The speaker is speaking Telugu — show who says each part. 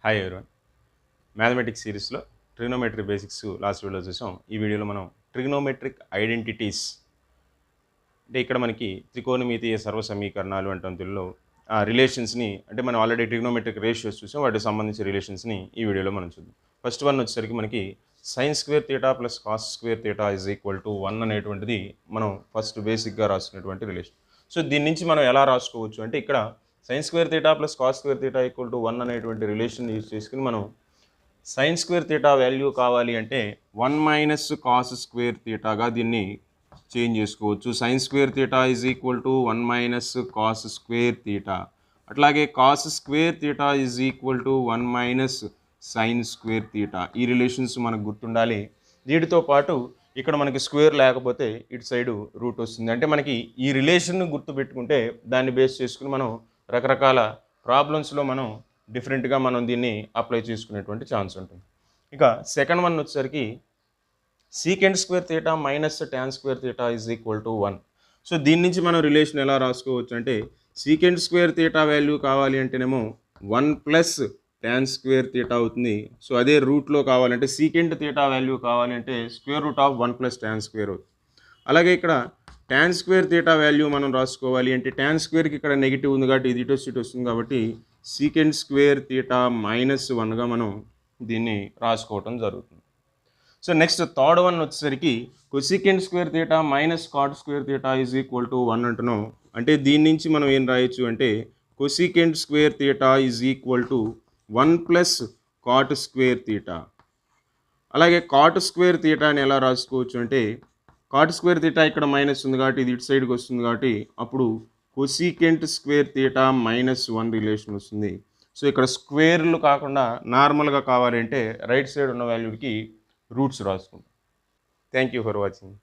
Speaker 1: Hi everyone. మ్యాథమెటిక్స్ సిరీస్లో ట్రిగ్నోమెట్రీ బేసిక్స్ లాస్ట్ వీడియోలో చూసాం. ఈ వీడియోలో మనం ట్రిగ్నోమెట్రిక్ ఐడెంటిటీస్ అంటే ఇక్కడ మనకి త్రికోణమితీయ సర్వ సమీకరణాలు అంటాం తెలుగులో. ఆ రిలేషన్స్ని అంటే మనం ఆల్రెడీ ట్రిగ్నోమెట్రిక్ రేషియోస్ చూసాం, వాటికి సంబంధించిన రిలేషన్స్ని ఈ వీడియోలో మనం చూద్దాం. ఫస్ట్ వన్ వచ్చేసరికి మనకి sign square theta plus cos square theta is equal to 1 అనేటువంటిది మనం ఫస్ట్ బేసిక్గా రాసుకున్నటువంటి రిలేషన్. సో దీని నుంచి మనం ఎలా రాసుకోవచ్చు అంటే ఇక్కడ sign square theta plus cos square theta equal to 1 అనేటువంటి రిలేషన్ యూజ్ చేసుకుని మనం సైన్ స్క్వేర్ తీటా వాల్యూ కావాలి అంటే 1 మైనస్ కాస్ స్క్వేర్ తీటాగా దీన్ని చేంజ్ చేసుకోవచ్చు. Sine square theta is equal to 1 minus cos square theta. అట్లాగే cos square theta is equal to 1 minus sine square theta. ఈ రిలేషన్స్ మనకు గుర్తుండాలి. వీటితో పాటు ఇక్కడ మనకి స్క్వేర్ లేకపోతే ఇటు సైడు రూట్ వస్తుంది. అంటే మనకి ఈ రిలేషన్ను గుర్తుపెట్టుకుంటే దాన్ని బేస్ చేసుకుని మనం రకరకాల ప్రాబ్లమ్స్లో మనం డిఫరెంట్గా మనం దీన్ని అప్లై చేసుకునేటువంటి ఛాన్స్ ఉంటుంది. ఇక సెకండ్ వన్ వచ్చేసరికి secant square theta minus tan square theta is equal to 1. So దీని నుంచి మనం రిలేషన్ ఎలా రాసుకోవచ్చు అంటే సీకెండ్ స్క్వేర్ తీటా వాల్యూ కావాలి అంటేనేమో 1 ప్లస్ ట్యాన్ స్క్వేర్ తీటా అవుతుంది. సో అదే రూట్లో కావాలంటే సీకెండ్ తీటా వాల్యూ కావాలంటే square root of 1 plus tan square అవుతుంది. అలాగే ఇక్కడ ట్యాన్ స్క్వేర్ తీటా వాల్యూ మనం రాసుకోవాలి అంటే ట్యాన్ స్క్వేర్కి ఇక్కడ నెగిటివ్ ఉంది కాబట్టి ఇది ఇటు వస్తుంది కాబట్టి సీకెండ్ స్క్వేర్ తీటా మైనస్ 1గా మనం దీన్ని రాసుకోవటం జరుగుతుంది. సో నెక్స్ట్ థర్డ్ వన్ వచ్చేసరికి cosecant square theta minus cot square theta is equal to 1 అంటున్నాం. అంటే దీని నుంచి మనం ఏం రాయొచ్చు అంటే cosecant square theta is equal to 1 plus cot square theta. అలాగే కాట్ స్క్వేర్ తీటాని ఎలా రాసుకోవచ్చు అంటే కాట్ స్క్వేర్ తీటా ఇక్కడ మైనస్ ఉంది కాబట్టి ఇది ఇటు సైడ్కి వస్తుంది కాబట్టి అప్పుడు cosecant square theta minus 1 relation వస్తుంది. సో ఇక్కడ స్క్వేర్లు కాకుండా నార్మల్గా కావాలంటే రైట్ సైడ్ ఉన్న వాల్యూకి రూట్స్ రాసుకుంటాం. Thank you for watching.